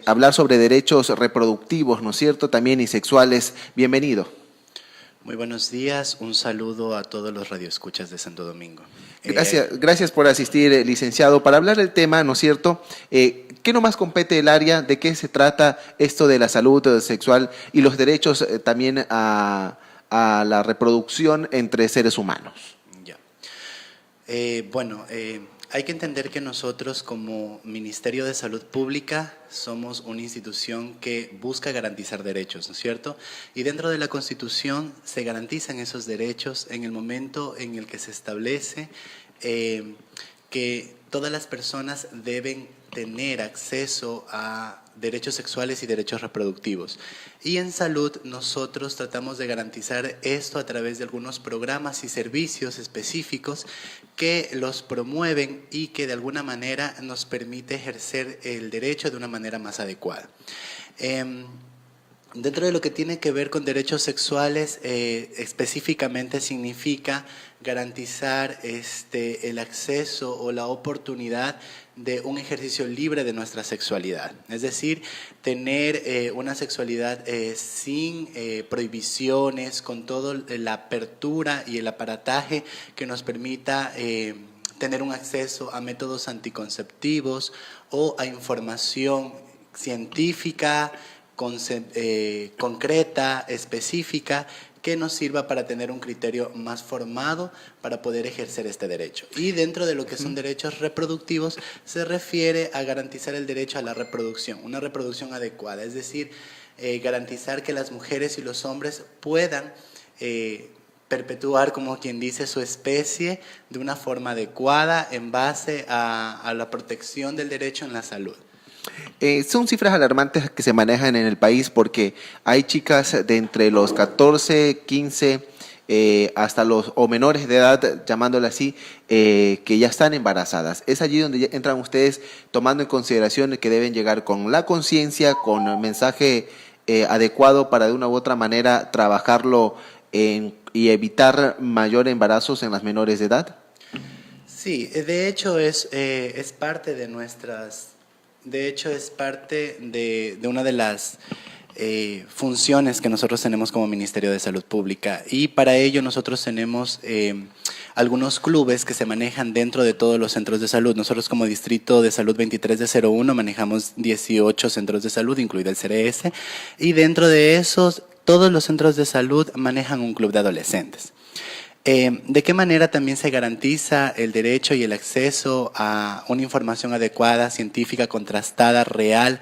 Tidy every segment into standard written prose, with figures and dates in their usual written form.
hablar sobre derechos reproductivos, ¿no es cierto?, también y sexuales. Bienvenido. Muy buenos días, un saludo a todos los radioescuchas de Santo Domingo. Gracias por asistir, licenciado. Para hablar del tema, ¿no es cierto?, ¿qué nomás compete el área? ¿De qué se trata esto de la salud sexual y los derechos también a la reproducción entre seres humanos? Ya. Hay que entender que nosotros como Ministerio de Salud Pública somos una institución que busca garantizar derechos, ¿no es cierto? Y dentro de la Constitución se garantizan esos derechos en el momento en el que se establece que todas las personas deben tener acceso a derechos sexuales y derechos reproductivos. Y en salud nosotros tratamos de garantizar esto a través de algunos programas y servicios específicos que los promueven y que de alguna manera nos permite ejercer el derecho de una manera más adecuada. Dentro de lo que tiene que ver con derechos sexuales, específicamente significa garantizar el acceso o la oportunidad de un ejercicio libre de nuestra sexualidad. Es decir, tener una sexualidad sin prohibiciones, con toda la apertura y el aparataje que nos permita tener un acceso a métodos anticonceptivos o a información científica, concreta, específica, que nos sirva para tener un criterio más formado para poder ejercer este derecho. Y dentro de lo que son derechos reproductivos se refiere a garantizar el derecho a la reproducción, una reproducción adecuada, es decir, garantizar que las mujeres y los hombres puedan perpetuar, como quien dice, su especie de una forma adecuada en base a la protección del derecho en la salud. Son cifras alarmantes que se manejan en el país porque hay chicas de entre los 14, 15 hasta los o menores de edad, llamándole así, que ya están embarazadas. Es allí donde entran ustedes tomando en consideración que deben llegar con la conciencia, con el mensaje adecuado para de una u otra manera trabajarlo y evitar mayor embarazos en las menores de edad. Sí, de hecho es parte de nuestras... De hecho, es parte de una de las funciones que nosotros tenemos como Ministerio de Salud Pública, y para ello nosotros tenemos algunos clubes que se manejan dentro de todos los centros de salud. Nosotros como Distrito de Salud 23 de 01 manejamos 18 centros de salud, incluido el CRS, y dentro de esos todos los centros de salud manejan un club de adolescentes. ¿De qué manera también se garantiza el derecho y el acceso a una información adecuada, científica, contrastada, real,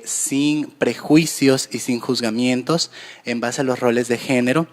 sin prejuicios y sin juzgamientos en base a los roles de género?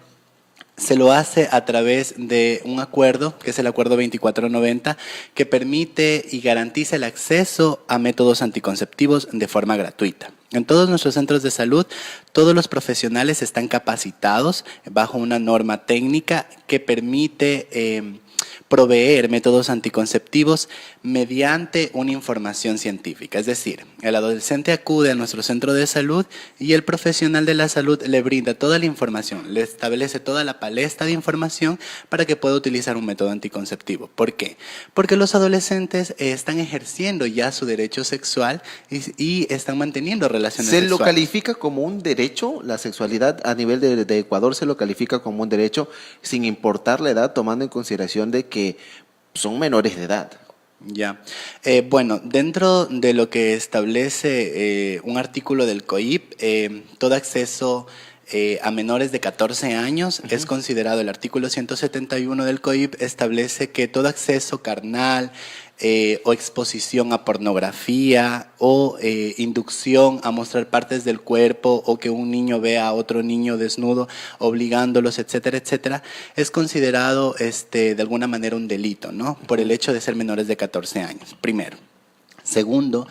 Se lo hace a través de un acuerdo, que es el Acuerdo 2490, que permite y garantiza el acceso a métodos anticonceptivos de forma gratuita. En todos nuestros centros de salud, todos los profesionales están capacitados bajo una norma técnica que permite proveer métodos anticonceptivos mediante una información científica. Es decir, el adolescente acude a nuestro centro de salud y el profesional de la salud le brinda toda la información, le establece toda la palestra de información para que pueda utilizar un método anticonceptivo. ¿Por qué? Porque los adolescentes están ejerciendo ya su derecho sexual y están manteniendo relaciones sexuales. ¿Se lo califica como un derecho? ¿La sexualidad a nivel de Ecuador se lo califica como un derecho sin importar la edad, tomando en consideración de que son menores de edad? Ya. Bueno, dentro de lo que establece un artículo del COIP, todo acceso a menores de 14 años es considerado, el artículo 171 del COIP establece que todo acceso carnal o exposición a pornografía o inducción a mostrar partes del cuerpo o que un niño vea a otro niño desnudo obligándolos, etcétera, etcétera, es considerado de alguna manera un delito, ¿no? Por el hecho de ser menores de 14 años, primero. Segundo,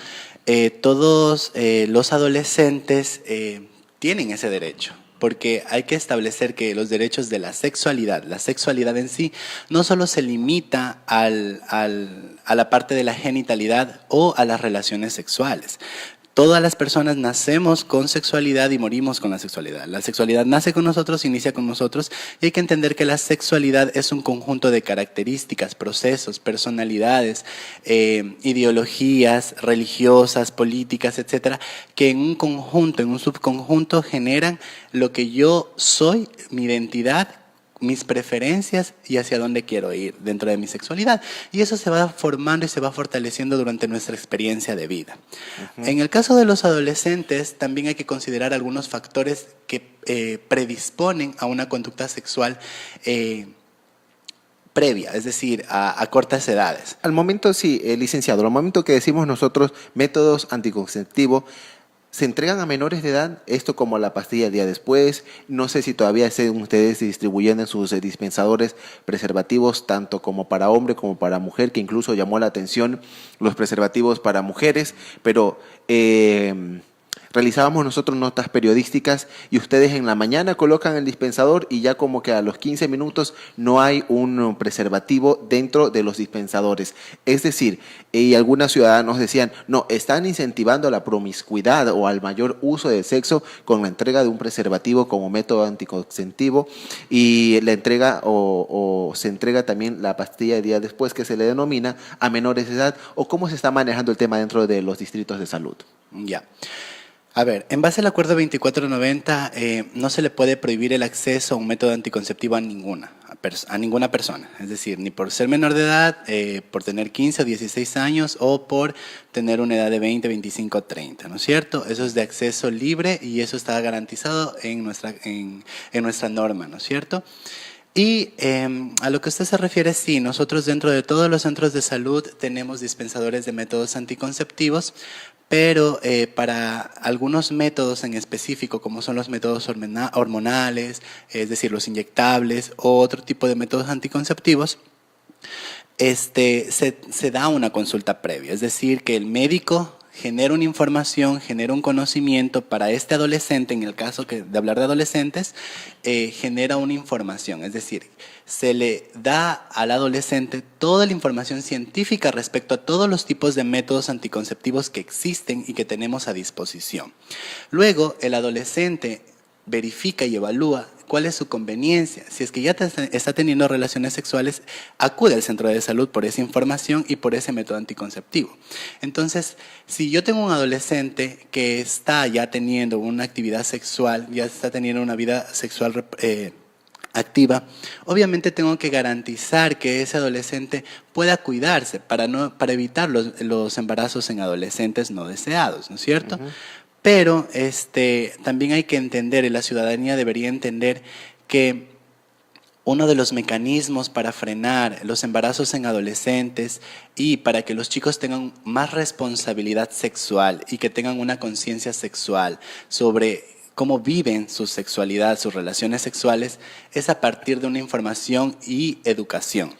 todos los adolescentes tienen ese derecho, porque hay que establecer que los derechos de la sexualidad en sí, no solo se limita a la parte de la genitalidad o a las relaciones sexuales. todas las personas nacemos con sexualidad y morimos con la sexualidad. La sexualidad nace con nosotros, inicia con nosotros, y hay que entender que la sexualidad es un conjunto de características, procesos, personalidades, ideologías religiosas, políticas, etcétera, que en un conjunto, en un subconjunto generan lo que yo soy, mi identidad, mis preferencias y hacia dónde quiero ir dentro de mi sexualidad. Y eso se va formando y se va fortaleciendo durante nuestra experiencia de vida. En el caso de los adolescentes, también hay que considerar algunos factores que predisponen a una conducta sexual previa, es decir, a cortas edades. Al momento, sí, licenciado, al momento que decimos nosotros métodos anticonceptivos, ¿se entregan a menores de edad? Esto como la pastilla el día después. No sé si todavía estén ustedes distribuyendo en sus dispensadores preservativos, tanto como para hombre como para mujer, que incluso llamó la atención los preservativos para mujeres, pero realizábamos nosotros notas periodísticas y ustedes en la mañana colocan el dispensador y ya como que a los 15 minutos no hay un preservativo dentro de los dispensadores. Es decir, y algunos ciudadanos decían, no, están incentivando la promiscuidad o al mayor uso del sexo con la entrega de un preservativo como método anticonceptivo y la entrega o se entrega también la pastilla de día después que se le denomina a menores de edad, o cómo se está manejando el tema dentro de los distritos de salud. Ya. A ver, en base al acuerdo 2490, no se le puede prohibir el acceso a un método anticonceptivo a ninguna persona. Es decir, ni por ser menor de edad, por tener 15 o 16 años o por tener una edad de 20, 25 o 30, ¿no es cierto? Eso es de acceso libre y eso está garantizado en nuestra norma, ¿no es cierto? Y a lo que usted se refiere, sí, nosotros dentro de todos los centros de salud tenemos dispensadores de métodos anticonceptivos, pero para algunos métodos en específico, como son los métodos hormonales, es decir, los inyectables o otro tipo de métodos anticonceptivos, se da una consulta previa, es decir, que el médico genera una información, genera un conocimiento para este adolescente, en el caso de hablar de adolescentes, genera una información, es decir, se le da al adolescente toda la información científica respecto a todos los tipos de métodos anticonceptivos que existen y que tenemos a disposición. Luego, el adolescente verifica y evalúa cuál es su conveniencia. Si es que ya está teniendo relaciones sexuales, acude al centro de salud por esa información y por ese método anticonceptivo. Entonces, si yo tengo un adolescente que está ya teniendo una actividad sexual, ya está teniendo una vida sexual activa, obviamente tengo que garantizar que ese adolescente pueda cuidarse para evitar los embarazos en adolescentes no deseados, ¿no es cierto? Uh-huh. Pero también hay que entender, y la ciudadanía debería entender, que uno de los mecanismos para frenar los embarazos en adolescentes y para que los chicos tengan más responsabilidad sexual y que tengan una conciencia sexual sobre cómo viven su sexualidad, sus relaciones sexuales, es a partir de una información y educación.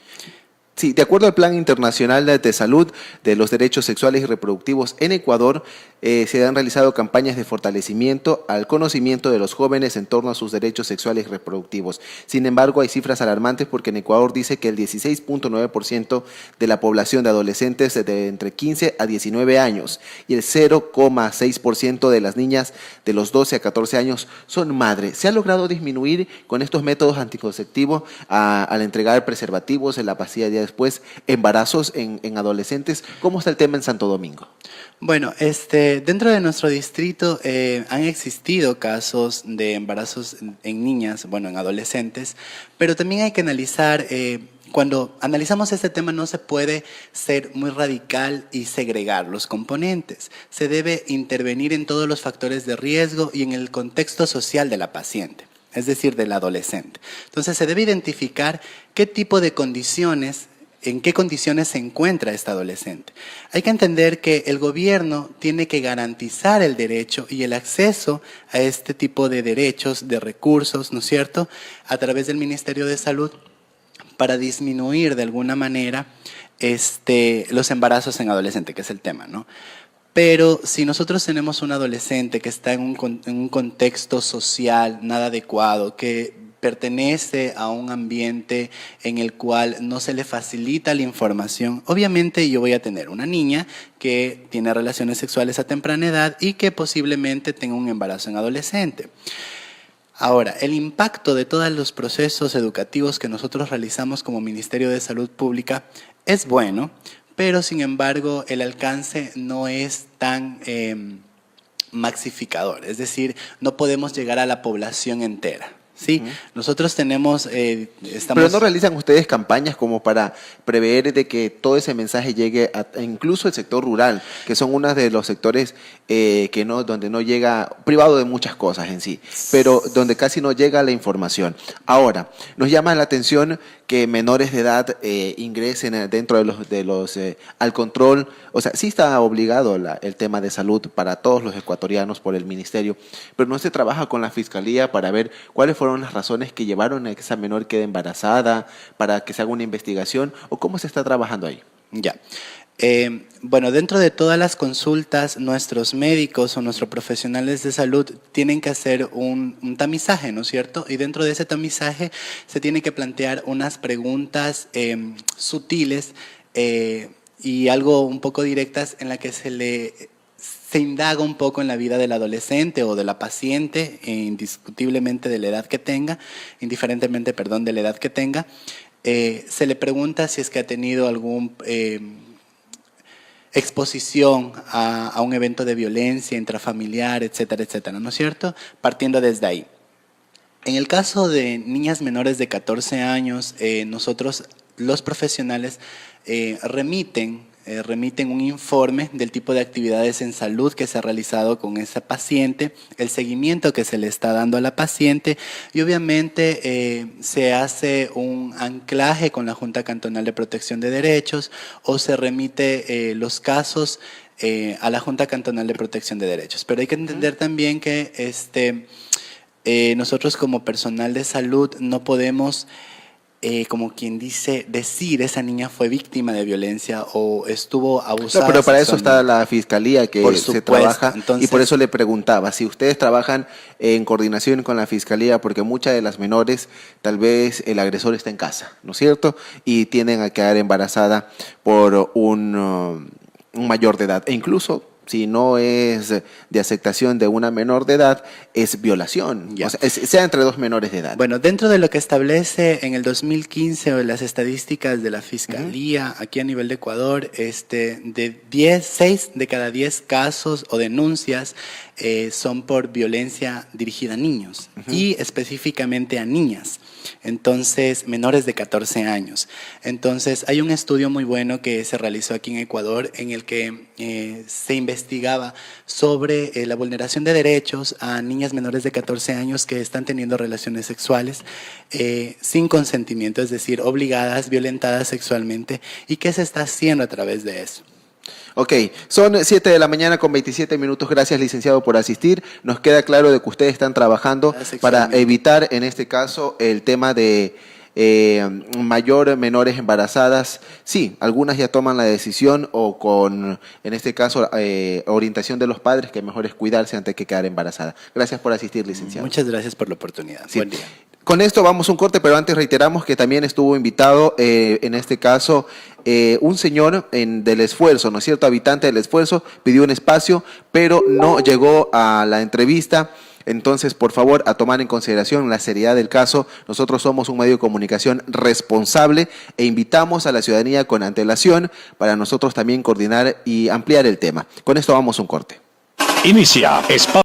Sí, de acuerdo al Plan Internacional de Salud de los Derechos Sexuales y Reproductivos en Ecuador, se han realizado campañas de fortalecimiento al conocimiento de los jóvenes en torno a sus derechos sexuales y reproductivos. Sin embargo, hay cifras alarmantes porque en Ecuador dice que el 16.9% de la población de adolescentes de entre 15 a 19 años y el 0,6% de las niñas de los 12 a 14 años son madres. ¿Se ha logrado disminuir con estos métodos anticonceptivos al entregar preservativos en la pastilla de después embarazos en adolescentes? ¿Cómo está el tema en Santo Domingo? Bueno, dentro de nuestro distrito han existido casos de embarazos en niñas, bueno, en adolescentes, pero también hay que analizar, cuando analizamos este tema no se puede ser muy radical y segregar los componentes. Se debe intervenir en todos los factores de riesgo y en el contexto social de la paciente, es decir, del adolescente. Entonces se debe identificar qué tipo de condiciones, en qué condiciones se encuentra esta adolescente. Hay que entender que el gobierno tiene que garantizar el derecho y el acceso a este tipo de derechos, de recursos, ¿no es cierto?, a través del Ministerio de Salud para disminuir de alguna manera los embarazos en adolescente, que es el tema, ¿no? Pero si nosotros tenemos un adolescente que está en un contexto social nada adecuado, que pertenece a un ambiente en el cual no se le facilita la información, obviamente yo voy a tener una niña que tiene relaciones sexuales a temprana edad y que posiblemente tenga un embarazo en adolescente. Ahora, el impacto de todos los procesos educativos que nosotros realizamos como Ministerio de Salud Pública es bueno, pero sin embargo el alcance no es tan maxificador, es decir, no podemos llegar a la población entera. Sí, nosotros tenemos, Pero ¿no realizan ustedes campañas como para prever de que todo ese mensaje llegue a incluso el sector rural, que son uno de los sectores donde no llega, privado de muchas cosas en sí, pero donde casi no llega la información? Ahora, nos llama la atención que menores de edad ingresen dentro de los al control, o sea, sí está obligado el tema de salud para todos los ecuatorianos por el ministerio, pero no se trabaja con la fiscalía para ver cuáles fueron las razones que llevaron a que esa menor quede embarazada, para que se haga una investigación, o cómo se está trabajando ahí. Ya. Bueno, dentro de todas las consultas, nuestros médicos o nuestros profesionales de salud tienen que hacer un tamizaje, ¿no es cierto? Y dentro de ese tamizaje se tiene que plantear unas preguntas sutiles y algo un poco directas en la que se indaga un poco en la vida del adolescente o de la paciente, indiscutiblemente de la edad que tenga, indiferentemente, perdón, de la edad que tenga. Se le pregunta si es que ha tenido algún exposición a un evento de violencia intrafamiliar, etcétera, etcétera, ¿no es cierto? Partiendo desde ahí. En el caso de niñas menores de 14 años, nosotros, los profesionales, remiten un informe del tipo de actividades en salud que se ha realizado con esa paciente, el seguimiento que se le está dando a la paciente y obviamente se hace un anclaje con la Junta Cantonal de Protección de Derechos o se remite los casos a la Junta Cantonal de Protección de Derechos. Pero hay que entender también que nosotros como personal de salud no podemos como quien dice, decir esa niña fue víctima de violencia o estuvo abusada. No, pero para eso está la fiscalía que se trabaja. Entonces, y por eso le preguntaba, si ustedes trabajan en coordinación con la fiscalía, porque muchas de las menores, tal vez el agresor está en casa, ¿no es cierto? Y tienden a quedar embarazada por un mayor de edad. E incluso, si no es de aceptación de una menor de edad, es violación, o sea, sea entre dos menores de edad. Bueno, dentro de lo que establece en el 2015 o las estadísticas de la Fiscalía, aquí a nivel de Ecuador, de 6 de cada 10 casos o denuncias son por violencia dirigida a niños y específicamente a niñas. Entonces, menores de 14 años. Entonces, hay un estudio muy bueno que se realizó aquí en Ecuador en el que se investigaba sobre la vulneración de derechos a niñas menores de 14 años que están teniendo relaciones sexuales sin consentimiento, es decir, obligadas, violentadas sexualmente, y qué se está haciendo a través de eso. Ok, son 7 de la mañana con 27 minutos. Gracias, licenciado, por asistir. Nos queda claro de que ustedes están trabajando para evitar, en este caso, el tema de mayor menores embarazadas. Sí, algunas ya toman la decisión o con, en este caso, orientación de los padres, que mejor es cuidarse antes que quedar embarazada. Gracias por asistir, licenciado. Muchas gracias por la oportunidad. Sí. Buen día. Con esto vamos a un corte, pero antes reiteramos que también estuvo invitado, en este caso, un señor del Esfuerzo, ¿no es cierto? Habitante del Esfuerzo, pidió un espacio, pero no llegó a la entrevista. Entonces, por favor, a tomar en consideración la seriedad del caso. Nosotros somos un medio de comunicación responsable e invitamos a la ciudadanía con antelación para nosotros también coordinar y ampliar el tema. Con esto vamos a un corte. Inicia espacio.